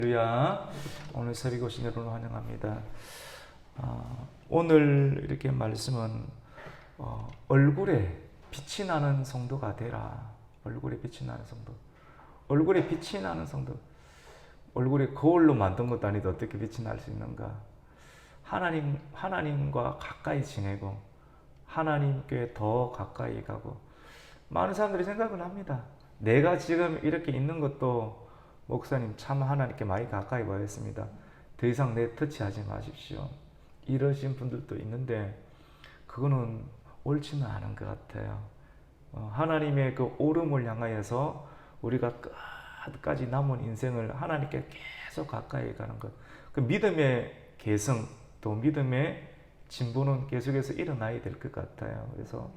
할렐루야. 오늘 새벽 오신 여러분을 환영합니다. 오늘 이렇게 말씀은 얼굴에 빛이 나는 성도가 되라. 얼굴에 빛이 나는 성도. 얼굴에 빛이 나는 성도. 얼굴에 거울로 만든 것도 아닌데 어떻게 빛이 날 수 있는가? 하나님과 가까이 지내고 하나님께 더 가까이 가고, 많은 사람들이 생각을 합니다. 내가 지금 이렇게 있는 것도 목사님 참 하나님께 많이 가까이 와있습니다. 더 이상 내 터치하지 마십시오. 이러신 분들도 있는데 그거는 옳지는 않은 것 같아요. 하나님의 그 오름을 향하여서 우리가 끝까지 남은 인생을 하나님께 계속 가까이 가는 것, 그 믿음의 계승 또 믿음의 진보는 계속해서 일어나야 될 것 같아요. 그래서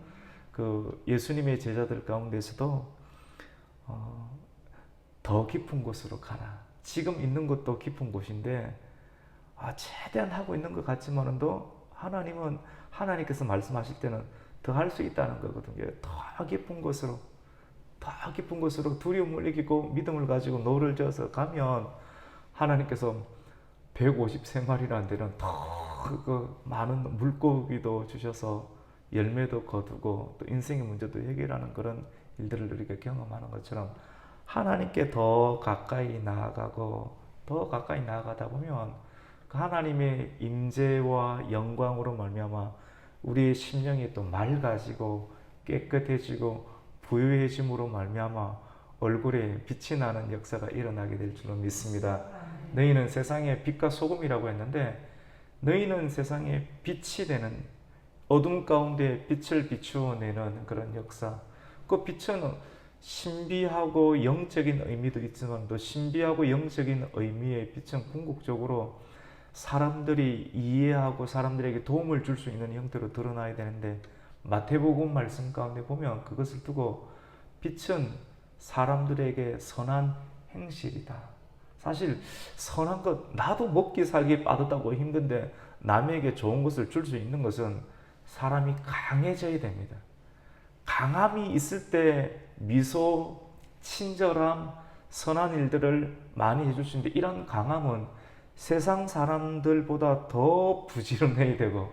그 예수님의 제자들 가운데서도 더 깊은 곳으로 가라. 지금 있는 것도 깊은 곳인데 최대한 하고 있는 것 같지만도 하나님은 하나님께서 말씀하실 때는 더 할 수 있다는 거거든요. 더 깊은 곳으로, 더 깊은 곳으로 두려움을 이기고 믿음을 가지고 노를 져서 가면 하나님께서 153마리라는 데는 더 그 많은 물고기도 주셔서 열매도 거두고 또 인생의 문제도 해결하는 그런 일들을 우리가 경험하는 것처럼 하나님께 더 가까이 나아가고 더 가까이 나아가다 보면 그 하나님의 임재와 영광으로 말미암아 우리의 심령이 또 맑아지고 깨끗해지고 부유해짐으로 말미암아 얼굴에 빛이 나는 역사가 일어나게 될 줄로 믿습니다. 너희는 세상의 빛과 소금이라고 했는데, 너희는 세상의 빛이 되는, 어둠 가운데 빛을 비추어내는 그런 역사. 그 빛은 신비하고 영적인 의미도 있지만 또 신비하고 영적인 의미의 빛은 궁극적으로 사람들이 이해하고 사람들에게 도움을 줄 수 있는 형태로 드러나야 되는데, 마태복음 말씀 가운데 보면 그것을 두고 빛은 사람들에게 선한 행실이다. 사실 선한 것, 나도 먹기 살기 빠듯하고 힘든데 남에게 좋은 것을 줄 수 있는 것은 사람이 강해져야 됩니다. 강함이 있을 때 미소, 친절함, 선한 일들을 많이 해줄 수 있는데, 이런 강함은 세상 사람들보다 더 부지런해야 되고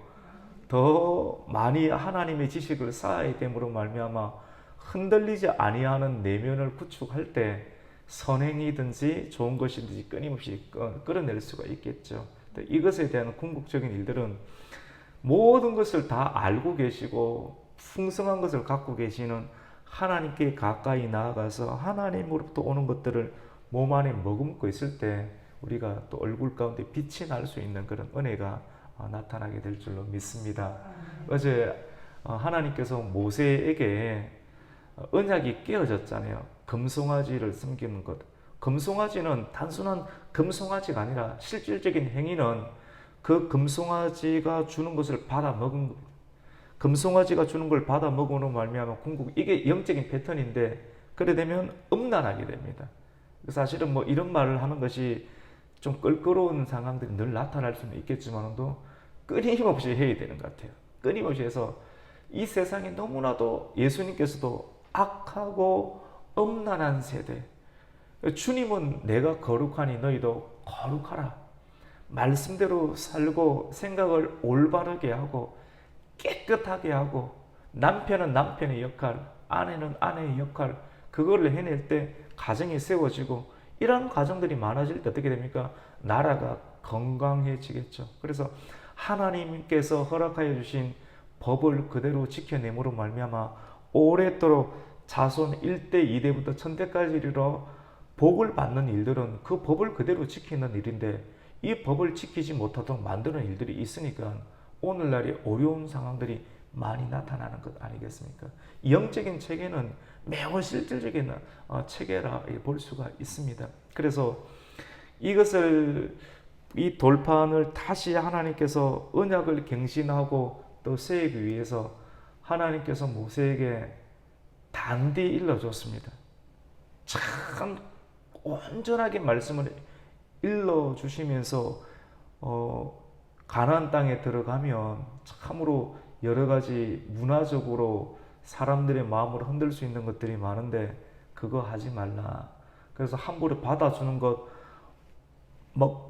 더 많이 하나님의 지식을 쌓아야 됨으로 말미암아 흔들리지 아니하는 내면을 구축할 때 선행이든지 좋은 것이든지 끊임없이 끌어낼 수가 있겠죠. 이것에 대한 궁극적인 일들은 모든 것을 다 알고 계시고 풍성한 것을 갖고 계시는 하나님께 가까이 나아가서 하나님으로부터 오는 것들을 몸 안에 머금고 있을 때 우리가 또 얼굴 가운데 빛이 날 수 있는 그런 은혜가 나타나게 될 줄로 믿습니다. 어제 하나님께서 모세에게 언약이 깨어졌잖아요. 금송아지를 섬기는 것. 금송아지는 단순한 금송아지가 아니라 실질적인 행위는 그 금송아지가 주는 것을 받아 먹은 것. 금송아지가 주는 걸 받아 먹으로 말미암아 궁극, 이게 영적인 패턴인데 그래 되면 음란하게 됩니다. 사실은 뭐 이런 말을 하는 것이 좀 껄끄러운 상황들이 늘 나타날 수는 있겠지만도 끊임없이 해야 되는 것 같아요. 끊임없이 해서 이 세상에 너무나도 예수님께서도 악하고 음란한 세대, 주님은 내가 거룩하니 너희도 거룩하라, 말씀대로 살고 생각을 올바르게 하고 깨끗하게 하고, 남편은 남편의 역할, 아내는 아내의 역할, 그거를 해낼 때 가정이 세워지고, 이런 가정들이 많아질 때 어떻게 됩니까? 나라가 건강해지겠죠. 그래서 하나님께서 허락하여 주신 법을 그대로 지켜내므로 말미암아 오랫도록 자손 1대 2대부터 1000대까지 이르러 복을 받는 일들은 그 법을 그대로 지키는 일인데, 이 법을 지키지 못하도록 만드는 일들이 있으니까 오늘날의 어려운 상황들이 많이 나타나는 것 아니겠습니까? 영적인 체계는 매우 실질적인 체계라 볼 수가 있습니다. 그래서 이것을, 이 돌판을 다시 하나님께서 언약을 갱신하고 또 세우기 위해서 하나님께서 모세에게 단디 일러줬습니다. 참 온전하게 말씀을 일러주시면서 가나안 땅에 들어가면 참으로 여러 가지 문화적으로 사람들의 마음을 흔들 수 있는 것들이 많은데 그거 하지 말라. 그래서 함부로 받아주는 것,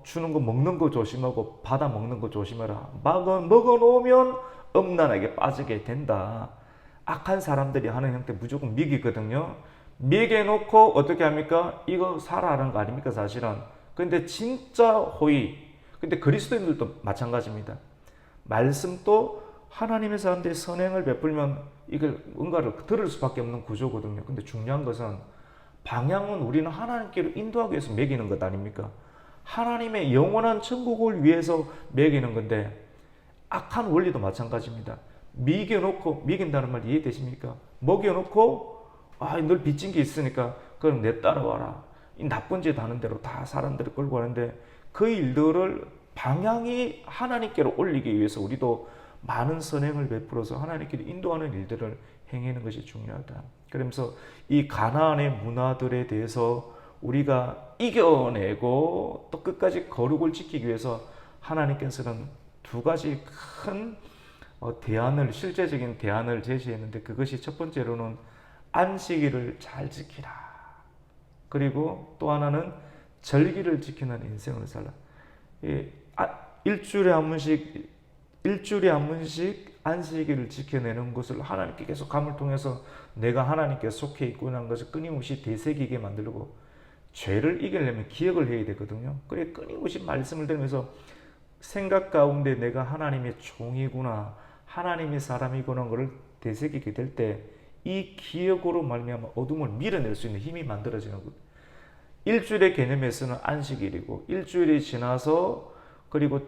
주는 거 먹는 거 조심하고 받아 먹는 거 조심해라. 먹어놓으면 음란하게 빠지게 된다. 악한 사람들이 하는 형태 무조건 미기거든요. 미개놓고 어떻게 합니까? 이거 사라는 거 아닙니까 사실은. 근데 진짜 호의. 근데 그리스도인들도 마찬가지입니다. 말씀도 하나님의 사람들이 선행을 베풀면 이걸 뭔가를 들을 수밖에 없는 구조거든요. 근데 중요한 것은 방향은 우리는 하나님께로 인도하기 위해서 먹이는 것 아닙니까? 하나님의 영원한 천국을 위해서 먹이는 건데 악한 원리도 마찬가지입니다. 먹인다는 말 이해되십니까? 먹여놓고 늘 빚진 게 있으니까 그럼 내 따라와라. 이 나쁜 짓 하는 대로 다 사람들을 끌고 가는데 그 일들을 방향이 하나님께로 올리기 위해서 우리도 많은 선행을 베풀어서 하나님께로 인도하는 일들을 행하는 것이 중요하다. 그러면서 이 가나안의 문화들에 대해서 우리가 이겨내고 또 끝까지 거룩을 지키기 위해서 하나님께서는 두 가지 큰 실제적인 대안을 제시했는데 그것이 첫 번째로는 안식일을 잘 지키라. 그리고 또 하나는 절기를 지키는 인생을 살라. 일주일에 한 번씩 안식일을 지켜내는 것을 하나님께 계속 감을 통해서 내가 하나님께 속해 있구나 것을 끊임없이 되새기게 만들고 죄를 이기려면 기억을 해야 되거든요. 그래 끊임없이 말씀을 들으면서 생각 가운데 내가 하나님의 종이구나, 하나님의 사람이구나 것을 되새기게 될 때 이 기억으로 말미암아 어둠을 밀어낼 수 있는 힘이 만들어지는 것. 일주일의 개념에서는 안식일이고 일주일이 지나서 그리고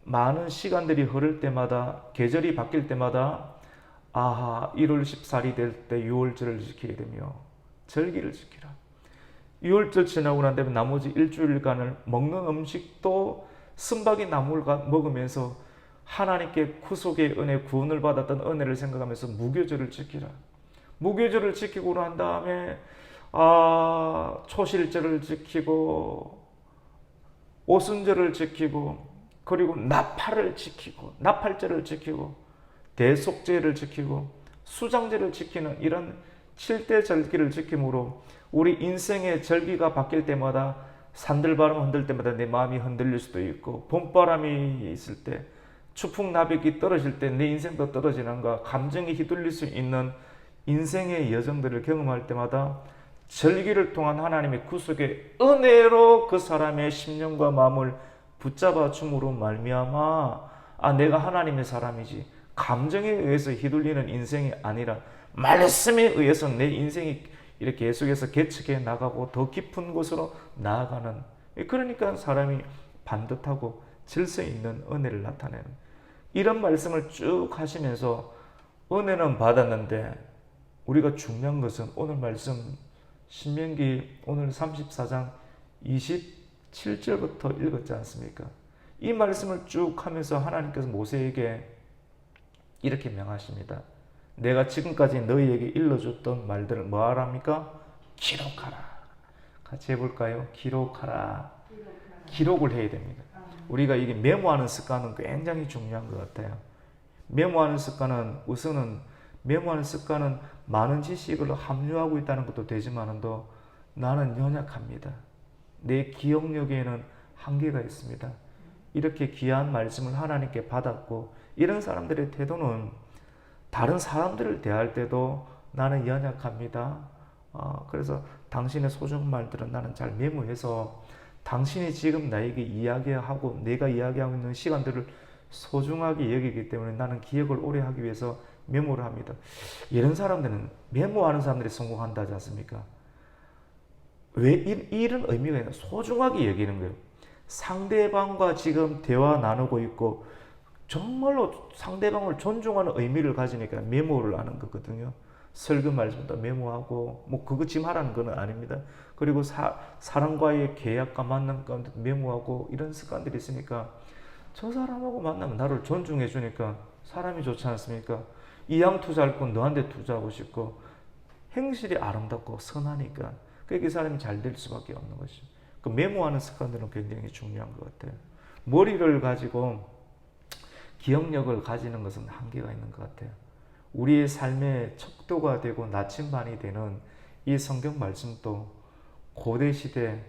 많은 시간들이 흐를 때마다 계절이 바뀔 때마다 1월 14일이 될 때 유월절을 지켜야 되며 절기를 지키라. 유월절 지나고 난 다음에 나머지 일주일간을 먹는 음식도 쓴바귀 나물 먹으면서 하나님께 구속의 은혜, 구원을 받았던 은혜를 생각하면서 무교절을 지키라. 무교절을 지키고 난 다음에 초실절을 지키고 오순절을 지키고 그리고 나팔을 지키고 나팔절을 지키고 대속제를 지키고 수장제를 지키는 이런 7대 절기를 지킴으로 우리 인생의 절기가 바뀔 때마다 산들바람 흔들 때마다 내 마음이 흔들릴 수도 있고 봄바람이 있을 때 추풍나비이 떨어질 때 내 인생도 떨어지는 가 감정이 휘둘릴 수 있는 인생의 여정들을 경험할 때마다 절기를 통한 하나님의 구속의 은혜로 그 사람의 심령과 마음을 붙잡아 줌으로 말미암아 내가 하나님의 사람이지 감정에 의해서 휘둘리는 인생이 아니라 말씀에 의해서 내 인생이 이렇게 계속해서 개척해 나가고 더 깊은 곳으로 나아가는 그러니까 사람이 반듯하고 질서 있는 은혜를 나타내는 이런 말씀을 쭉 하시면서 은혜는 받았는데 우리가 중요한 것은 오늘 말씀 신명기 오늘 34장 27절부터 읽었지 않습니까? 이 말씀을 쭉 하면서 하나님께서 모세에게 이렇게 명하십니다. 내가 지금까지 너희에게 일러줬던 말들을 뭐하랍니까? 기록하라. 같이 해볼까요? 기록하라. 기록을 해야 됩니다. 우리가 이게 메모하는 습관은 굉장히 중요한 것 같아요. 메모하는 습관은 우선은 메모하는 습관은 많은 지식을 함유하고 있다는 것도 되지만도 나는 연약합니다. 내 기억력에는 한계가 있습니다. 이렇게 귀한 말씀을 하나님께 받았고 이런 사람들의 태도는 다른 사람들을 대할 때도 나는 연약합니다. 그래서 당신의 소중한 말들은 나는 잘 메모해서 당신이 지금 나에게 이야기하고 내가 이야기하고 있는 시간들을 소중하게 여기기 때문에 나는 기억을 오래 하기 위해서 메모를 합니다. 이런 사람들은 메모하는 사람들이 성공한다 하지 않습니까? 왜 이런 의미가 있나? 소중하게 여기는 거예요. 상대방과 지금 대화 나누고 있고 정말로 상대방을 존중하는 의미를 가지니까 메모를 하는 거거든요. 설교 말씀도 메모하고 그거 지금 하라는 건 아닙니다. 그리고 사람과의 계약과 만남 가운데 메모하고 이런 습관들이 있으니까 저 사람하고 만나면 나를 존중해 주니까 사람이 좋지 않습니까? 이양 투자할 건 너한테 투자하고 싶고 행실이 아름답고 선하니까 그게 사람이 잘 될 수밖에 없는 것이죠. 그 메모하는 습관들은 굉장히 중요한 것 같아요. 머리를 가지고 기억력을 가지는 것은 한계가 있는 것 같아요. 우리의 삶의 척도가 되고 나침반이 되는 이 성경 말씀도 고대 시대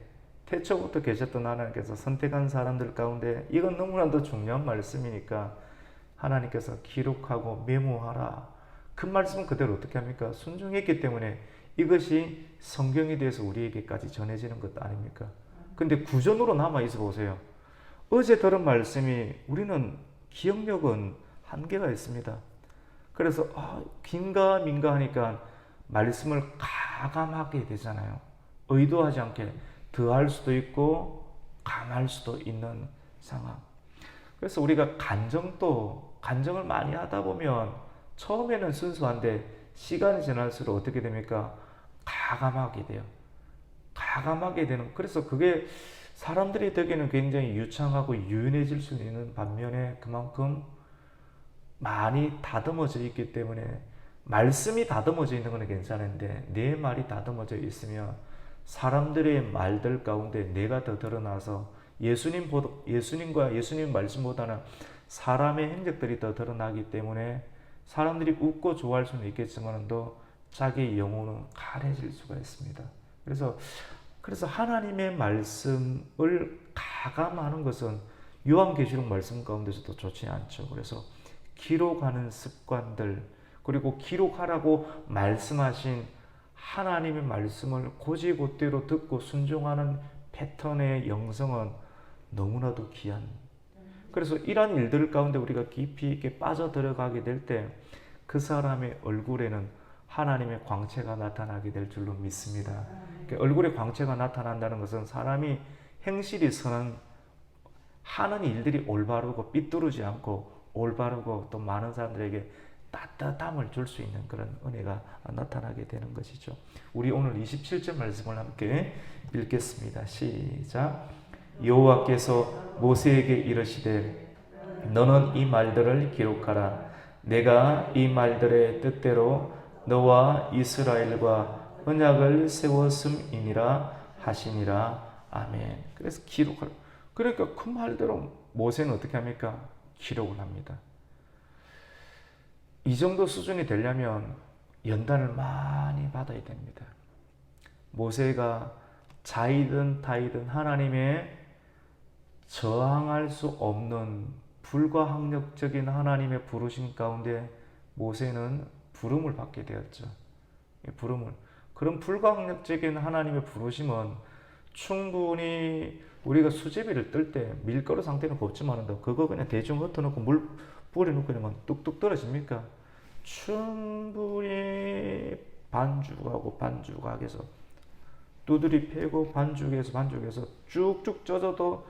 태초부터 계셨던 하나님께서 선택한 사람들 가운데 이건 너무나도 중요한 말씀이니까 하나님께서 기록하고 메모하라. 그 말씀은 그대로 어떻게 합니까? 순종했기 때문에 이것이 성경에 대해서 우리에게까지 전해지는 것 아닙니까? 근데 구전으로 남아있어 보세요. 어제 들은 말씀이 우리는 기억력은 한계가 있습니다. 그래서 긴가민가 하니까 말씀을 가감하게 되잖아요. 의도하지 않게 더할 수도 있고 감할 수도 있는 상황. 그래서 우리가 간정을 많이 하다 보면 처음에는 순수한데 시간이 지날수록 어떻게 됩니까? 가감하게 돼요. 가감하게 되는. 그래서 그게 사람들이 듣기에는 굉장히 유창하고 유연해질 수 있는 반면에 그만큼 많이 다듬어져 있기 때문에 말씀이 다듬어져 있는 건 괜찮은데 내 말이 다듬어져 있으면 사람들의 말들 가운데 내가 더 드러나서 예수님과 예수님 말씀보다는 사람의 행적들이 더 드러나기 때문에 사람들이 웃고 좋아할 수는 있겠지만 또 자기의 영혼은 가려질 수가 있습니다. 그래서 하나님의 말씀을 가감하는 것은 요한계시록 말씀 가운데서도 좋지 않죠. 그래서 기록하는 습관들, 그리고 기록하라고 말씀하신 하나님의 말씀을 곧이곧대로 듣고 순종하는 패턴의 영성은 너무나도 귀한. 그래서 이러한 일들 가운데 우리가 깊이 있게 빠져들어가게 될 때 그 사람의 얼굴에는 하나님의 광채가 나타나게 될 줄로 믿습니다. 얼굴에 광채가 나타난다는 것은 사람이 행실이 하는 일들이 올바르고 삐뚤어지지 않고 올바르고 또 많은 사람들에게 따뜻함을 줄 수 있는 그런 은혜가 나타나게 되는 것이죠. 우리 오늘 27절 말씀을 함께 읽겠습니다. 시작. 여호와께서 모세에게 이르시되 너는 이 말들을 기록하라. 내가 이 말들의 뜻대로 너와 이스라엘과 언약을 세웠음이니라 하시니라. 아멘. 그래서 기록하라. 그러니까 그 말대로 모세는 어떻게 합니까? 기록을 합니다. 이 정도 수준이 되려면 연단을 많이 받아야 됩니다. 모세가 자이든 타이든 하나님의 저항할 수 없는 불가항력적인 하나님의 부르심 가운데 모세는 부름을 받게 되었죠. 그런 불가항력적인 하나님의 부르심은 충분히 우리가 수제비를 뜰 때 밀가루 상태는 곱지만 그거 그냥 대충 흩어놓고 물 뿌려놓고 이러면 뚝뚝 떨어집니까? 충분히 반죽해서 두드리 패고 반죽해서 쭉쭉 쪄져도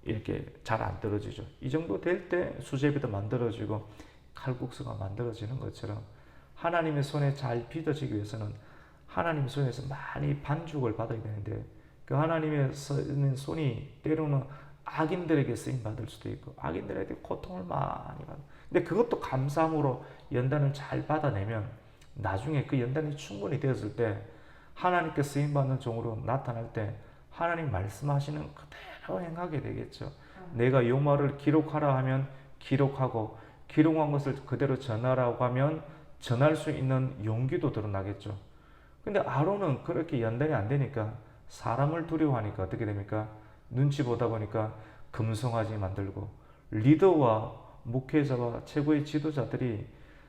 이렇게 잘 안 떨어지죠. 이 정도 될 때 수제비도 만들어지고 칼국수가 만들어지는 것처럼 하나님의 손에 잘 빚어지기 위해서는 하나님의 손에서 많이 반죽을 받아야 되는데 그 하나님의 손이 때로는 악인들에게 쓰임 받을 수도 있고 악인들에게 고통을 많이 받는. 근데 그것도 감사함으로 연단을 잘 받아내면 나중에 그 연단이 충분히 되었을 때 하나님께 쓰임 받는 종으로 나타날 때 하나님 말씀하시는 그대로 행하게 되겠죠. 내가 요 말을 기록하라 하면 기록하고 기록한 것을 그대로 전하라고 하면 전할 수 있는 용기도 드러나겠죠. 근데 아론은 그렇게 연단이 안 되니까 사람을 두려워하니까 어떻게 됩니까? 눈치 보다 보니까 금송아지 만들고 리더와 목회자와 최고의 지도자들이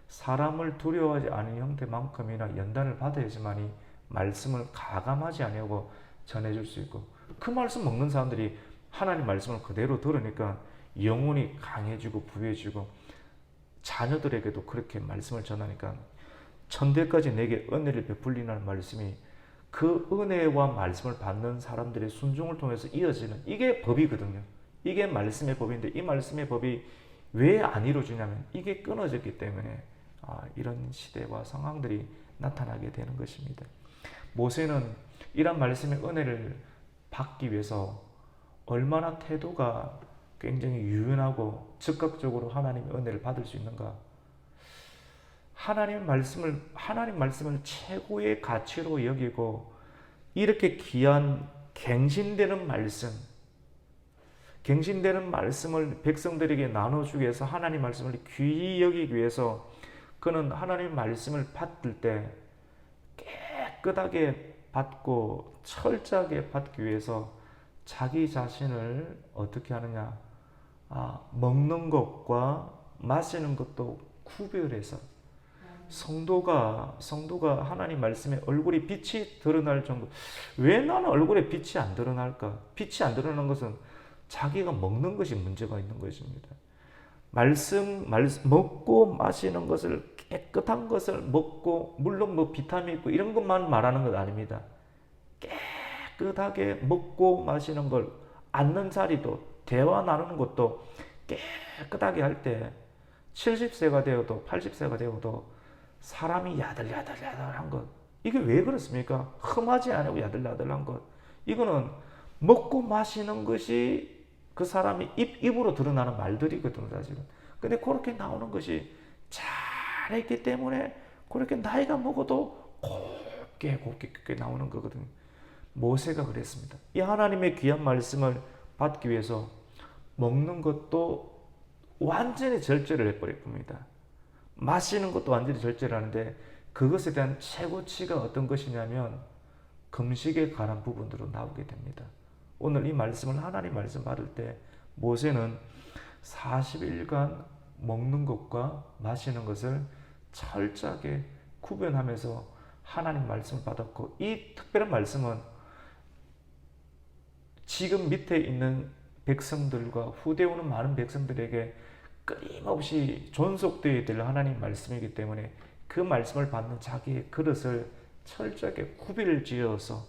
사람을 두려워하지 않은 형태만큼이나 연단을 받아야지만이 말씀을 가감하지 아니하고 전해줄 수 있고 그 말씀 먹는 사람들이 하나님 말씀을 그대로 들으니까 영혼이 강해지고 부해지고 자녀들에게도 그렇게 말씀을 전하니까 천대까지 내게 은혜를 베풀리라는 말씀이 그 은혜와 말씀을 받는 사람들의 순종을 통해서 이어지는 이게 법이거든요. 이게 말씀의 법인데 이 말씀의 법이 왜 안 이루어지냐면 이게 끊어졌기 때문에 이런 시대와 상황들이 나타나게 되는 것입니다. 모세는 이런 말씀의 은혜를 받기 위해서 얼마나 태도가 굉장히 유연하고 즉각적으로 하나님의 은혜를 받을 수 있는가. 하나님 말씀을 최고의 가치로 여기고 이렇게 귀한 갱신되는 말씀을 백성들에게 나눠주기 위해서 하나님 말씀을 귀히 여기기 위해서 그는 하나님 말씀을 받을 때 깨끗하게 받고 철저하게 받기 위해서 자기 자신을 어떻게 하느냐? 먹는 것과 마시는 것도 구별해서 성도가 하나님 말씀에 얼굴이 빛이 드러날 정도. 왜 나는 얼굴에 빛이 안 드러날까? 빛이 안 드러나는 것은 자기가 먹는 것이 문제가 있는 것입니다. 말씀 먹고 마시는 것을 깨끗한 것을 먹고, 물론 뭐 비타민 있고 이런 것만 말하는 것 아닙니다. 깨끗하게 먹고 마시는 걸, 앉는 자리도, 대화 나누는 것도 깨끗하게 할 때 70세가 되어도 80세가 되어도 사람이 야들야들한 것, 이게 왜 그렇습니까? 험하지 않고 야들야들한 것, 이거는 먹고 마시는 것이 그 사람이 입으로 드러나는 말들이거든요, 사실은. 근데 그렇게 나오는 것이 잘했기 때문에 그렇게 나이가 먹어도 곱게 나오는 거거든요. 모세가 그랬습니다. 이 하나님의 귀한 말씀을 받기 위해서 먹는 것도 완전히 절제를 해버릴 겁니다. 마시는 것도 완전히 절제를 하는데, 그것에 대한 최고치가 어떤 것이냐면 금식에 관한 부분으로 나오게 됩니다. 오늘 이 말씀을, 하나님 말씀 받을 때 모세는 40일간 먹는 것과 마시는 것을 철저하게 구별하면서 하나님 말씀을 받았고, 이 특별한 말씀은 지금 밑에 있는 백성들과 후대 오는 많은 백성들에게 끊임없이 존속되어야 될 하나님 말씀이기 때문에 그 말씀을 받는 자기의 그릇을 철저하게 구비를 지어서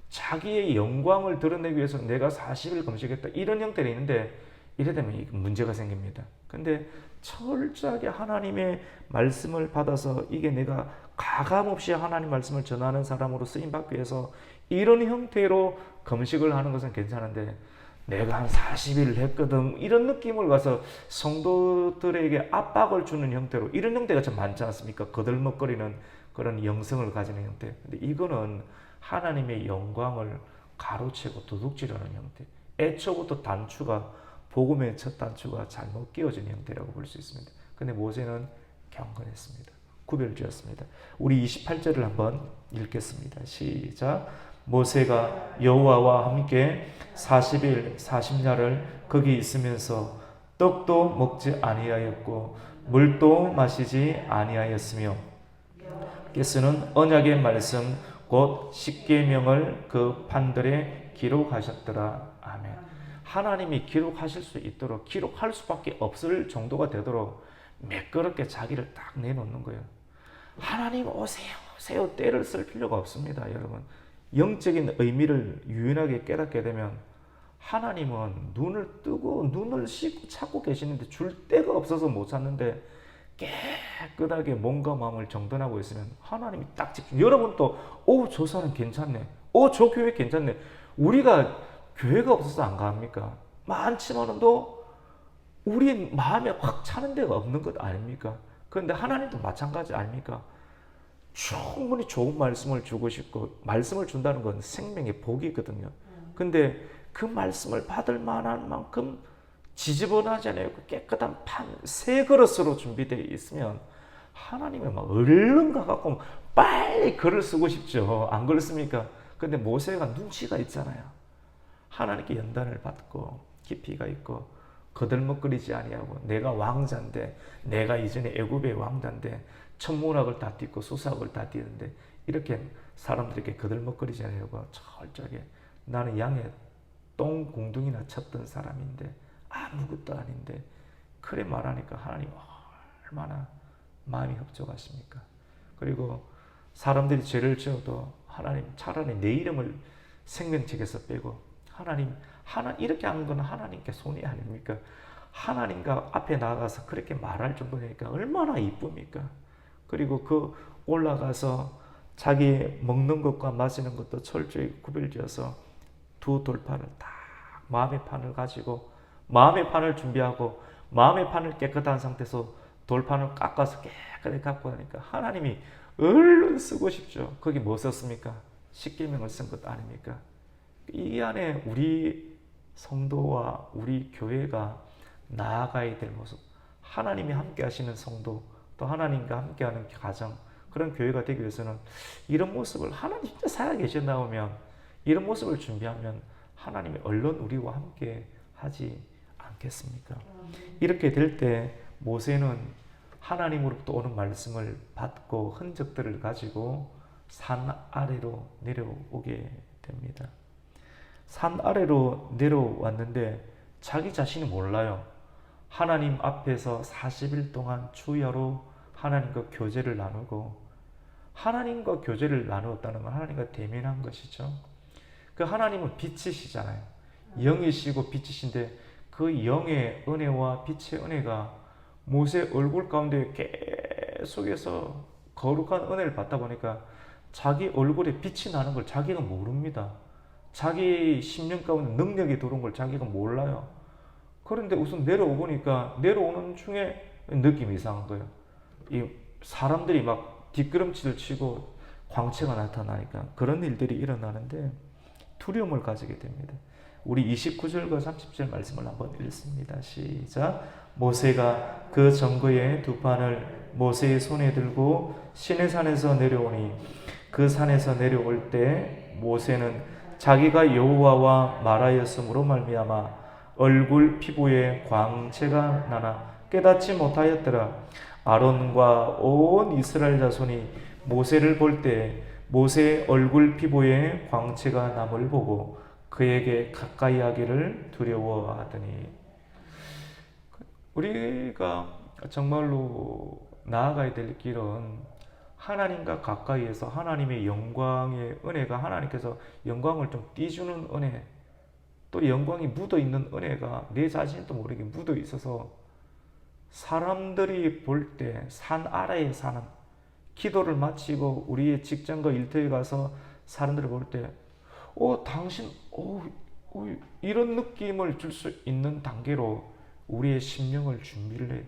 자기의 영광을 드러내기 위해서 내가 40일 금식했다, 이런 형태로 있는데, 이래 되면 문제가 생깁니다. 근데 철저하게 하나님의 말씀을 받아서, 이게 내가 가감없이 하나님 말씀을 전하는 사람으로 쓰임받기 위해서 이런 형태로 금식을 하는 것은 괜찮은데, 내가 한 40일을 했거든, 이런 느낌을 가서 성도들에게 압박을 주는 형태로, 이런 형태가 참 많지 않습니까? 거들먹거리는 그런 영성을 가지는 형태. 근데 이거는 하나님의 영광을 가로채고 도둑질하는 형태. 애초부터 단추가, 복음의 첫 단추가 잘못 끼워진 형태라고 볼 수 있습니다. 근데 모세는 경건했습니다. 구별지었습니다. 우리 28절을 한번 읽겠습니다. 시작. 모세가 여호와와 함께 40일 40야를 거기 있으면서 떡도 먹지 아니하였고 물도 마시지 아니하였으며, 께서는 언약의 말씀 곧 십계명을 그 판들에 기록하셨더라. 아멘. 하나님이 기록하실 수 있도록, 기록할 수밖에 없을 정도가 되도록 매끄럽게 자기를 딱 내놓는 거예요. 하나님 오세요 때를 쓸 필요가 없습니다, 여러분. 영적인 의미를 유연하게 깨닫게 되면 하나님은 눈을 뜨고 눈을 씻고 찾고 계시는데 줄 데가 없어서 못 찾는데, 깨끗하게 몸과 마음을 정돈하고 있으면 하나님이 딱 집중. 여러분 또 저 사람 괜찮네, 저 교회 괜찮네. 우리가 교회가 없어서 안 갑니까? 많지만도 우리 마음에 확 차는 데가 없는 것 아닙니까? 그런데 하나님도 마찬가지 아닙니까? 충분히 좋은 말씀을 주고 싶고, 말씀을 준다는 건 생명의 복이거든요. 근데 그 말씀을 받을 만한 만큼 지저분하지 않고 깨끗한 판, 새 그릇으로 준비되어 있으면 하나님은 막 얼른 가갖고 빨리 글을 쓰고 싶죠. 안 그렇습니까? 근데 모세가 눈치가 있잖아요. 하나님께 연단을 받고 깊이가 있고 거들먹거리지 아니하고, 내가 왕자인데, 내가 이전에 애굽의 왕자인데 천문학을 다 띄고 수사학을 다 띄는데 이렇게 사람들에게 거들먹거리지 아니하고 철저하게, 나는 양의 똥 공둥이나 쳤던 사람인데 아무것도 아닌데, 그래 말하니까 하나님 얼마나 마음이 흡족하십니까? 그리고 사람들이 죄를 지어도 하나님 차라리 내 이름을 생명책에서 빼고, 하나님 이렇게 하는 건 하나님께 손이 아닙니까? 하나님과 앞에 나가서 그렇게 말할 정도니까 얼마나 이쁩니까? 그리고 그 올라가서 자기 먹는 것과 마시는 것도 철저히 구별지어서 두 돌판을 딱, 마음의 판을 가지고 마음의 판을 준비하고 마음의 판을 깨끗한 상태에서 돌판을 깎아서 깨끗하게 갖고 나니까 하나님이 얼른 쓰고 싶죠. 거기 뭐 썼습니까? 십계명을 쓴 것 아닙니까? 이 안에 우리 성도와 우리 교회가 나아가야 될 모습, 하나님이 함께 하시는 성도, 또 하나님과 함께하는 가정, 그런 교회가 되기 위해서는 이런 모습을, 하나님 진짜 살아계신다면 이런 모습을 준비하면 하나님이 얼른 우리와 함께 하지 않겠습니까? 이렇게 될 때 모세는 하나님으로부터 오는 말씀을 받고 흔적들을 가지고 산 아래로 내려오게 됩니다. 산 아래로 내려왔는데 자기 자신이 몰라요. 하나님 앞에서 40일 동안 주야로 하나님과 교제를 나누고, 하나님과 교제를 나누었다는 건 하나님과 대면한 것이죠. 그 하나님은 빛이시잖아요. 영이시고 빛이신데 그 영의 은혜와 빛의 은혜가 모세 얼굴 가운데 계속해서 거룩한 은혜를 받다 보니까 자기 얼굴에 빛이 나는 걸 자기가 모릅니다. 자기 심령 가운데 능력이 들어온 걸 자기가 몰라요. 그런데 우선 내려오보니까 내려오는 중에 느낌이 이상한 거예요. 이 사람들이 막 뒷걸음질을 치고 광채가 나타나니까 그런 일들이 일어나는데 두려움을 가지게 됩니다. 우리 29절과 30절 말씀을 한번 읽습니다. 시작. 모세가 그 전거의 두 판을 모세의 손에 들고 시내산에서 내려오니 그 산에서 내려올 때 모세는 자기가 여호와와 말하였으므로 말미암아 얼굴 피부에 광채가 나나 깨닫지 못하였더라. 아론과 온 이스라엘 자손이 모세를 볼 때 모세의 얼굴 피부에 광채가 남을 보고 그에게 가까이 하기를 두려워하더니. 우리가 정말로 나아가야 될 길은 하나님과 가까이에서 하나님의 영광의 은혜가, 하나님께서 영광을 좀 띄주는 은혜, 또 영광이 묻어있는 은혜가 내 자신도 모르게 묻어 있어서 사람들이 볼 때 산 아래에 사는, 기도를 마치고 우리의 직장과 일터에 가서 사람들을 볼 때 당신 이런 느낌을 줄 수 있는 단계로 우리의 심령을 준비를 해요.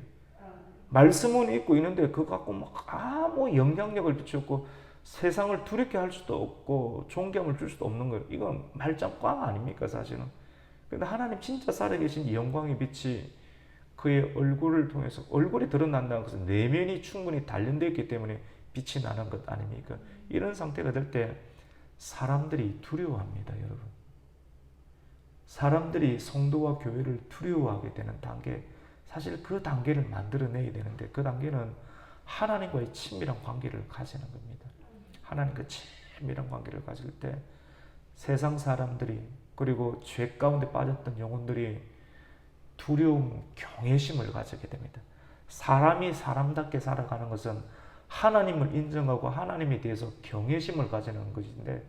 말씀은 있고 있는데 그거 갖고 막 아무 영향력을 비추고 세상을 두렵게 할 수도 없고 존경을 줄 수도 없는 거예요. 이건 말짱 꽝 아닙니까 사실은. 근데 하나님 진짜 살아계신 영광의 빛이 그의 얼굴을 통해서, 얼굴이 드러난다는 것은 내면이 충분히 단련되어 있기 때문에 빛이 나는 것 아닙니까? 이런 상태가 될 때 사람들이 두려워합니다, 여러분. 사람들이 성도와 교회를 두려워하게 되는 단계, 사실 그 단계를 만들어내야 되는데 그 단계는 하나님과의 친밀한 관계를 가지는 겁니다. 하나님과 친밀한 관계를 가질 때 세상 사람들이, 그리고 죄 가운데 빠졌던 영혼들이 두려움, 경외심을 가지게 됩니다. 사람이 사람답게 살아가는 것은 하나님을 인정하고 하나님에 대해서 경외심을 가지는 것인데,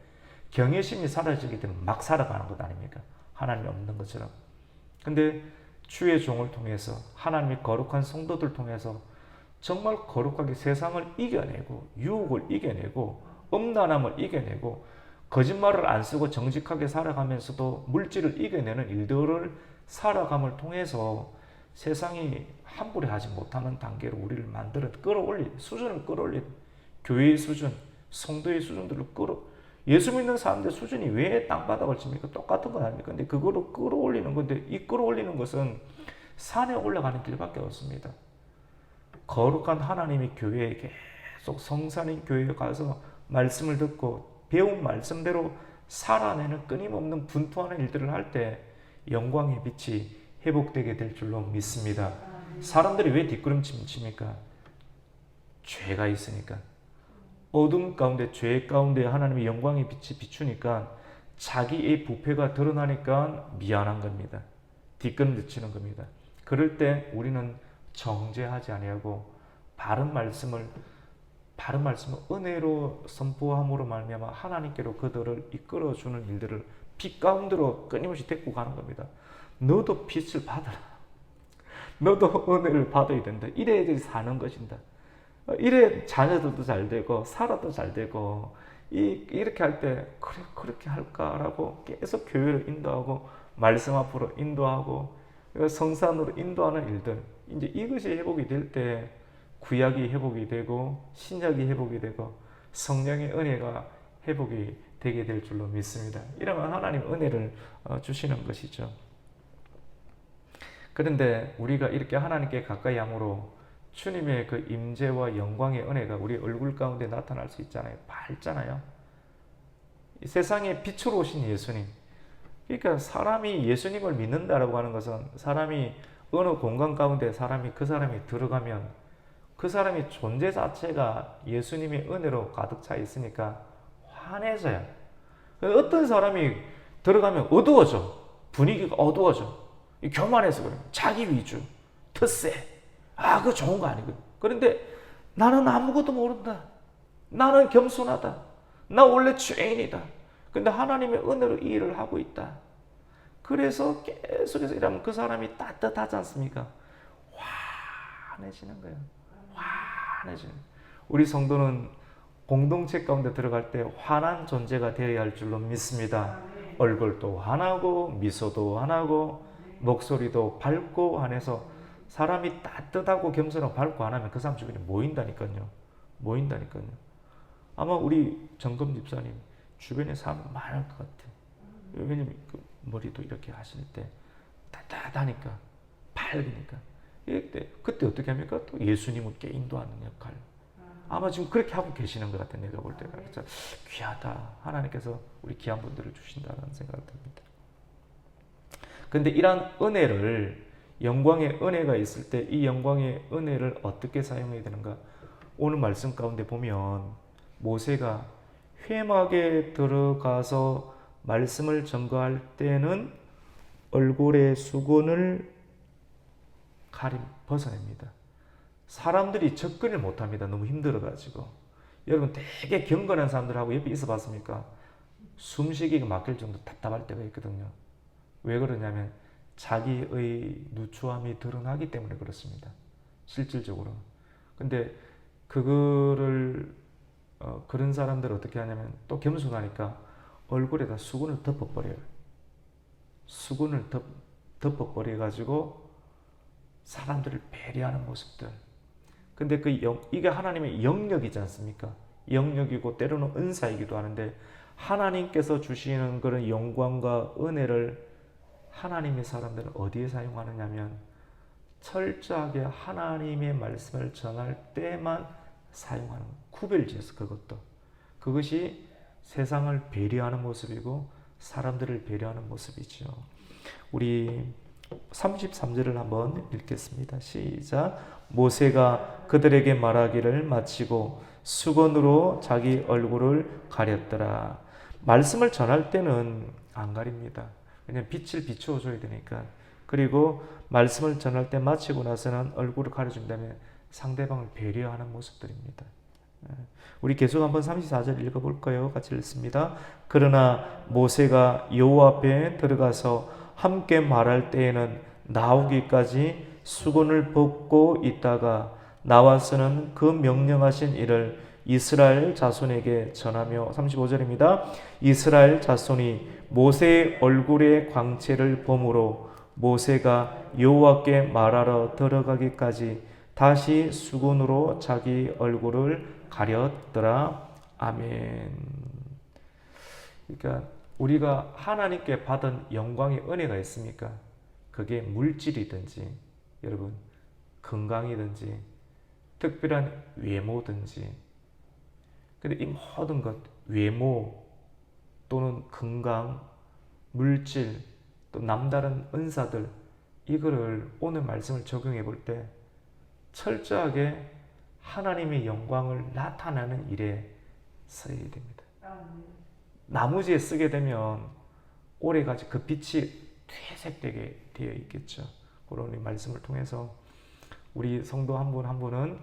경외심이 사라지게 되면 막 살아가는 것 아닙니까? 하나님이 없는 것처럼. 근데 주의 종을 통해서, 하나님의 거룩한 성도들 통해서 정말 거룩하게 세상을 이겨내고 유혹을 이겨내고 음란함을 이겨내고 거짓말을 안 쓰고 정직하게 살아가면서도 물질을 이겨내는 일들을 살아감을 통해서 세상이 함부로 하지 못하는 단계로 우리를 만들어 수준을 끌어올린, 교회의 수준, 성도의 수준들을 예수 믿는 사람들 수준이 왜 땅바닥을 칩니까? 똑같은 거 아닙니까? 근데 그거를 끌어올리는 건데, 이 끌어올리는 것은 산에 올라가는 길밖에 없습니다. 거룩한 하나님의 교회에 계속 성산인 교회에 가서 말씀을 듣고 배운 말씀대로 살아내는 끊임없는 분투하는 일들을 할 때 영광의 빛이 회복되게 될 줄로 믿습니다. 사람들이 왜 뒷걸음질 칩니까? 죄가 있으니까. 어둠 가운데, 죄 가운데 하나님의 영광의 빛이 비추니까 자기의 부패가 드러나니까 미안한 겁니다. 뒷걸음질 치는 겁니다. 그럴 때 우리는 정죄하지 아니하고 바른 말씀을 은혜로 선포함으로 말미암아 하나님께로 그들을 이끌어주는 일들을 빛 가운데로 끊임없이 데리고 가는 겁니다. 너도 빛을 받아라. 너도 은혜를 받아야 된다. 이래야지 사는 것인다. 이래 자녀들도 잘 되고 살아도 잘 되고, 이렇게 할 때 그렇게 할까라고 계속 교회를 인도하고 말씀 앞으로 인도하고 성산으로 인도하는 일들, 이제 이것이 회복이 될 때 구약이 회복이 되고 신약이 회복이 되고 성령의 은혜가 회복이 되게 될 줄로 믿습니다. 이러면 하나님 은혜를 주시는 것이죠. 그런데 우리가 이렇게 하나님께 가까이 함으로 주님의 그 임재와 영광의 은혜가 우리 얼굴 가운데 나타날 수 있잖아요. 밝잖아요. 이 세상에 빛으로 오신 예수님, 그러니까 사람이 예수님을 믿는다라고 하는 것은 사람이 어느 공간 가운데 그 사람이 들어가면 그 사람의 존재 자체가 예수님의 은혜로 가득 차 있으니까 환해져요. 어떤 사람이 들어가면 어두워져. 분위기가 어두워져. 교만해서 그래요. 자기 위주, 텃세. 그거 좋은 거 아니거든. 그런데 나는 아무것도 모른다. 나는 겸손하다. 나 원래 죄인이다. 근데 하나님의 은혜로 이 일을 하고 있다. 그래서 계속해서 이러면 그 사람이 따뜻하지 않습니까? 환해지는 거예요. 환해지는. 우리 성도는 공동체 가운데 들어갈 때 환한 존재가 되어야 할 줄로 믿습니다. 얼굴도 환하고 미소도 환하고 목소리도 밝고 환해서 사람이 따뜻하고 겸손하고 밝고 환하면 그 사람 주변에 모인다니까요. 아마 우리 정금 집사님 주변에 사람 많을 것 같아요. 왜냐면 그 머리도 이렇게 하실 때 따뜻하니까 밝으니까 그때 어떻게 합니까? 또 예수님께 인도하는 역할. 아마 지금 그렇게 하고 계시는 것 같아요. 내가 볼 때가. 그래서 귀하다. 하나님께서 우리 귀한 분들을 주신다는 생각이 듭니다. 그런데 이러한 은혜를, 영광의 은혜가 있을 때 이 영광의 은혜를 어떻게 사용해야 되는가? 오늘 말씀 가운데 보면 모세가 회막에 들어가서 말씀을 전거할 때는 얼굴의 수건을 벗어냅니다. 사람들이 접근을 못합니다. 너무 힘들어가지고. 여러분 되게 경건한 사람들하고 옆에 있어 봤습니까? 숨쉬기가 막힐 정도 답답할 때가 있거든요. 왜 그러냐면 자기의 누추함이 드러나기 때문에 그렇습니다. 실질적으로. 근데 그거를 그런 사람들을 어떻게 하냐면 또 겸손하니까 얼굴에다 수건을 덮어버려요. 수건을 덮어버려가지고 사람들을 배려하는 모습들. 근데 이게 하나님의 영역이지 않습니까? 영역이고 때로는 은사이기도 하는데 하나님께서 주시는 그런 영광과 은혜를 하나님의 사람들은 어디에 사용하느냐면 철저하게 하나님의 말씀을 전할 때만 사용하는, 구별지어서 그것이 세상을 배려하는 모습이고 사람들을 배려하는 모습이죠. 우리 33절을 한번 읽겠습니다. 시작. 모세가 그들에게 말하기를 마치고 수건으로 자기 얼굴을 가렸더라. 말씀을 전할 때는 안 가립니다. 왜냐하면 빛을 비추어줘야 되니까. 그리고 말씀을 전할 때 마치고 나서는 얼굴을 가려준다면 상대방을 배려하는 모습들입니다. 우리 계속 한번 34절 읽어볼까요? 같이 읽습니다. 그러나 모세가 여호와 앞에 들어가서 함께 말할 때에는 나오기까지 수건을 벗고 있다가 나와서는 그 명령하신 일을 이스라엘 자손에게 전하며 35절입니다. 이스라엘 자손이 모세의 얼굴의 광채를 보므로 모세가 여호와께 말하러 들어가기까지 다시 수건으로 자기 얼굴을 가렸더라. 아멘. 그러니까 우리가 하나님께 받은 영광의 은혜가 있습니까? 그게 물질이든지 여러분 건강이든지 특별한 외모든지. 근데 이 모든 것, 외모 또는 건강, 물질, 또 남다른 은사들, 이거를 오늘 말씀을 적용해 볼 때 철저하게 하나님의 영광을 나타내는 일에 써야 됩니다. 나무지에 쓰게 되면 오래가지 그 빛이 퇴색되게 되어 있겠죠. 그런 이 말씀을 통해서 우리 성도 한 분 한 분은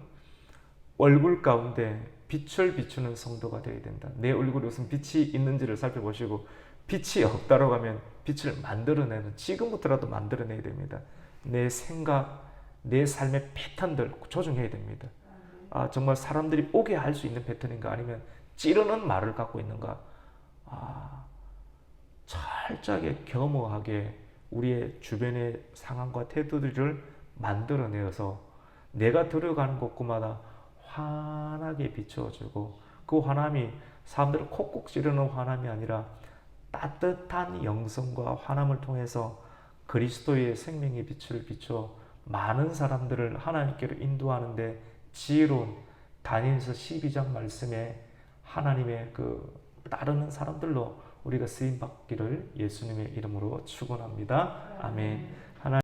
얼굴 가운데 빛을 비추는 성도가 되어야 된다. 내 얼굴에 무슨 빛이 있는지를 살펴보시고 빛이 없다라고 하면 빛을 만들어내는, 지금부터라도 만들어내야 됩니다. 내 생각, 내 삶의 패턴들 조정해야 됩니다. 정말 사람들이 오게 할 수 있는 패턴인가 아니면 찌르는 말을 갖고 있는가. 철저하게 겸허하게 우리의 주변의 상황과 태도들을 만들어내어서 내가 들어가는 곳마다 환하게 비추어주고 그 환함이 사람들을 콕콕 찌르는 환함이 아니라 따뜻한 영성과 환함을 통해서 그리스도의 생명의 빛을 비춰 많은 사람들을 하나님께로 인도하는데 지혜로운 다니엘서 12장 말씀에 하나님의 그 따르는 사람들로 우리가 쓰임 받기를 예수님의 이름으로 축원합니다. 아멘.